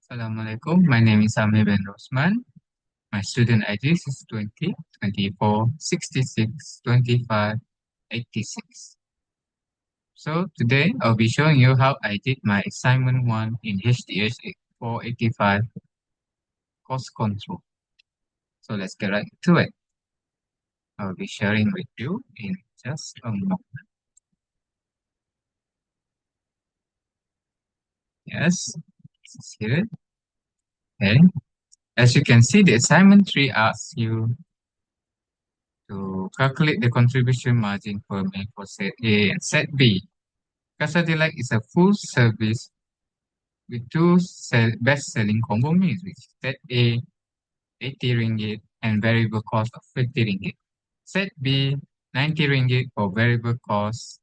Assalamualaikum. My name is Amir bin Rosman. My student ID is 20 24 66 25 86. So today I'll be showing you how I did my assignment 1 in HTH485 cost control. So let's get right to it. I'll be sharing with you in just a moment. Yes, this is it. Okay. As you can see, the assignment 3 asks you to calculate the contribution margin per month for set A and set B. Quesadilla is a full service with two best-selling combo meals, which is set A, 80 ringgit, and variable cost of 50 ringgit. Set B, 90 ringgit for variable cost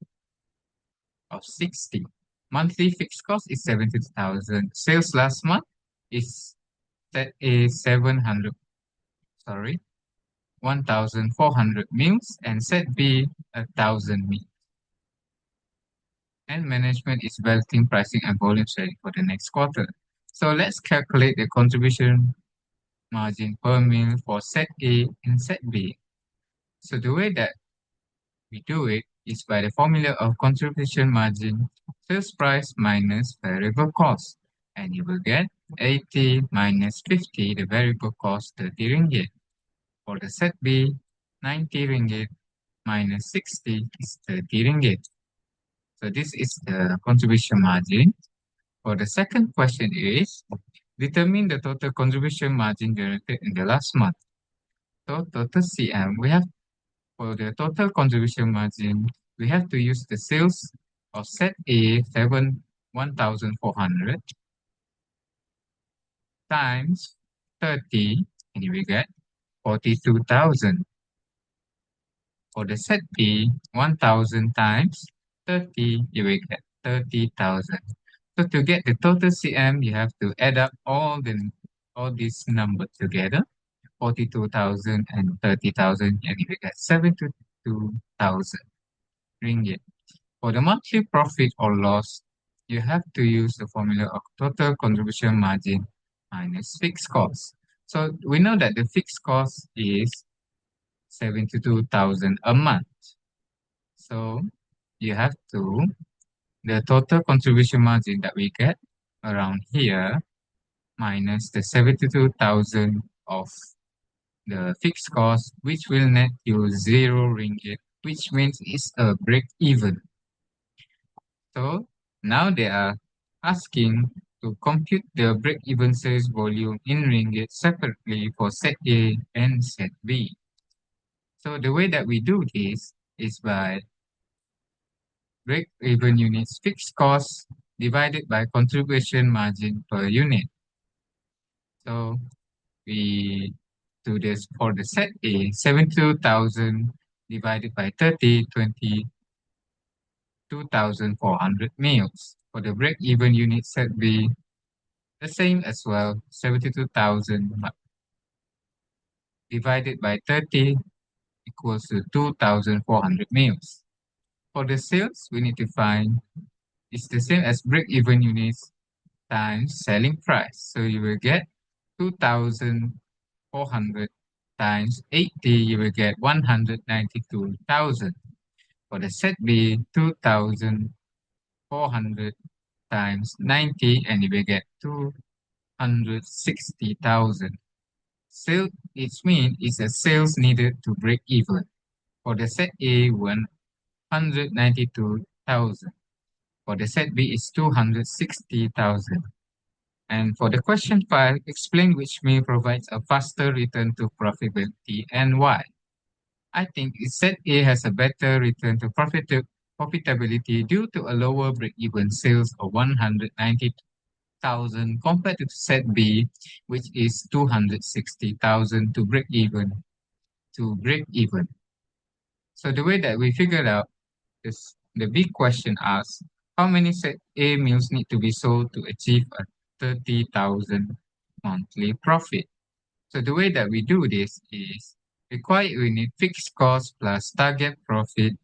of 60. Monthly fixed cost is 70,000. Sales last month is set A 700, sorry, 1,400 meals, and set B 1,000 meals. And management is budgeting, pricing, and volume strategy for the next quarter. So let's calculate the contribution margin per meal for set A and set B. So the way that we do it is by the formula of contribution margin, sales price minus variable cost. And you will get 80 minus 50, the variable cost 30 ringgit. For the set B, 90 ringgit minus 60 is 30 ringgit. So this is the contribution margin. For the second question is, determine the total contribution margin generated in the last month. So total CM, for the total contribution margin, we have to use the sales of set A 1,400 times 30, and you will get 42,000. For the set B, 1,000 times 30, you will get 30,000. So to get the total CM, you have to add up all these numbers together, 42,000 and 30,000, and you will get 72,000 ringgit. For the monthly profit or loss, you have to use the formula of total contribution margin minus fixed cost. So we know that the fixed cost is 72,000 a month. So you have to, the total contribution margin that we get around here minus the 72,000 of the fixed cost, which will net you 0 ringgit, which means it's a break even. So now they are asking to compute the break-even sales volume in ringgit separately for set A and set B. So the way that we do this is by break-even units fixed cost divided by contribution margin per unit. So we do this for the set A, 72,000 divided by 30, 22,400 meals. For the break-even unit set B, the same as well, 72,000 divided by 30 equals to 2,400 meals. For the sales, we need to find, it's the same as break-even units times selling price. So you will get 2,400 times 80, you will get 192,000. For the set B, 2,400 times 90, and you will get 260,000. Sale, it means it's a sales needed to break even. For the set A, 192,000. For the set B, is 260,000. And for the question 5, explain which meal provides a faster return to profitability and why. I think set A has a better return to profitability due to a lower break-even sales of 190,000 compared to set B, which is 260,000 to break even. So the way that we figured out is the big question asks, how many set A meals need to be sold to achieve a 30,000 monthly profit? So the way that we do this is required unit fixed cost plus target profit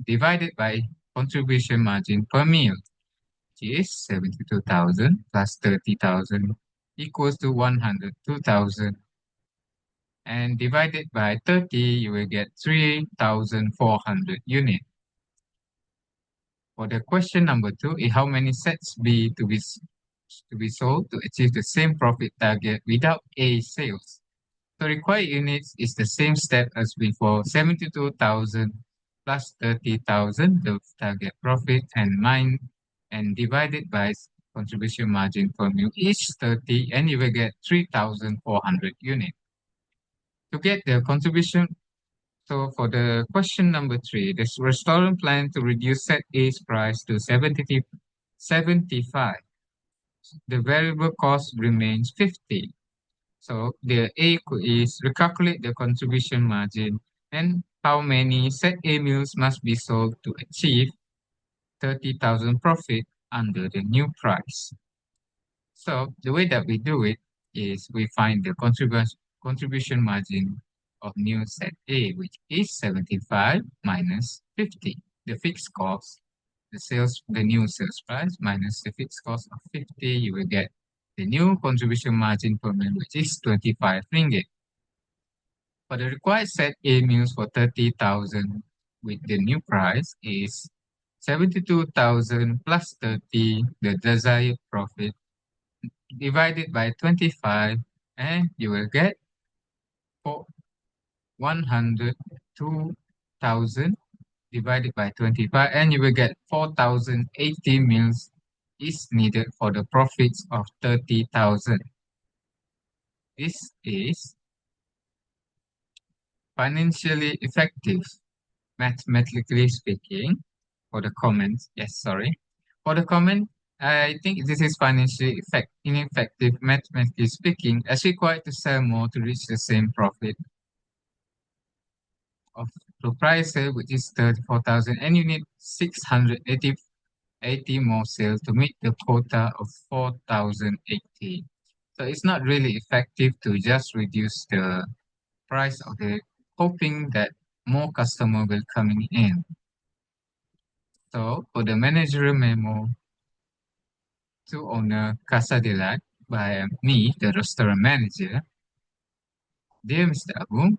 divided by contribution margin per meal, which is 72,000 plus 30,000 equals to 102,000. And divided by 30, you will get 3,400 units. For the question number 2 is how many sets B to be sold to achieve the same profit target without A sales. So required units is the same step as before, 72,000 plus 30,000, the target profit, and divided by contribution margin per mil each 30, and you will get 3,400 units. To get the contribution, so for the question number 3, the restaurant plan to reduce set A's price to 75. The variable cost remains 50. So the is recalculate the contribution margin and how many set A meals must be sold to achieve 30,000 profit under the new price. So the way that we do it is we find the contribution margin of new set A, which is 75 minus 50. The fixed cost, the new sales price minus the fixed cost of 50, you will get the new contribution margin per meal, which is 25 ringgit. For the required set A meals for 30,000 with the new price is 72,000 plus 30, the desired profit, divided by 25, and you will get 102,000 divided by 25, and you will get 4,080 meals is needed for the profits of 30,000. This is financially effective, mathematically speaking. For the comments, yes, sorry. For the comment, I think this is financially ineffective, mathematically speaking, as required to sell more to reach the same profit of the price sale, which is 34,000, and you need 680 more sales to meet the quota of 4,080. So it's not really effective to just reduce the price of the, hoping that more customer will coming in. So for the managerial memo to owner Casa de Lac by me, the restaurant manager, dear Mr. Agung,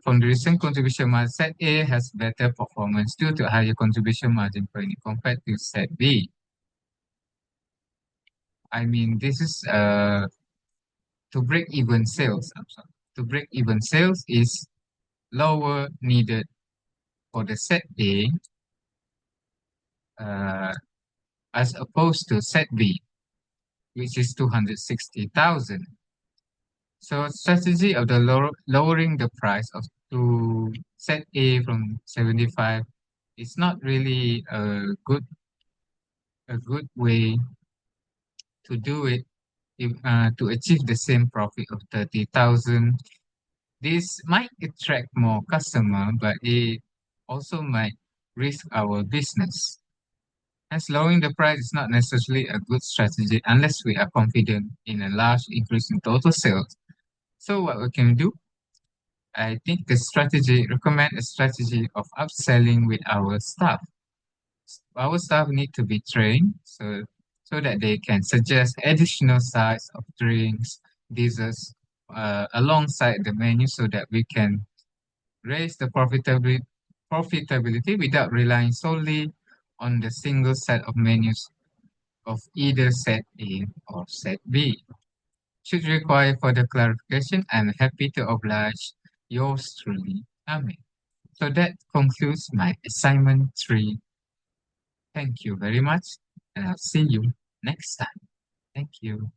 from the recent contribution margin, set A has better performance due to higher contribution margin per unit compared to set B. I mean, this is to break even sales. I'm sorry. To break even sales is lower needed for the set A uh, as opposed to set B, which is 260,000. So strategy of the lowering the price of to set A from 75 is not really a good way to do it to achieve the same profit of 30,000. This might attract more customer, but it also might risk our business. As lowering the price is not necessarily a good strategy unless we are confident in a large increase in total sales. So what we can do, I think recommend a strategy of upselling with our staff. Our staff need to be trained so that they can suggest additional size of drinks, desserts, alongside the menu so that we can raise the profitability without relying solely on the single set of menus of either set A or set B. Should require further clarification, I'm happy to oblige yours truly, Amir. So that concludes my assignment 3. Thank you very much, and I'll see you next time. Thank you.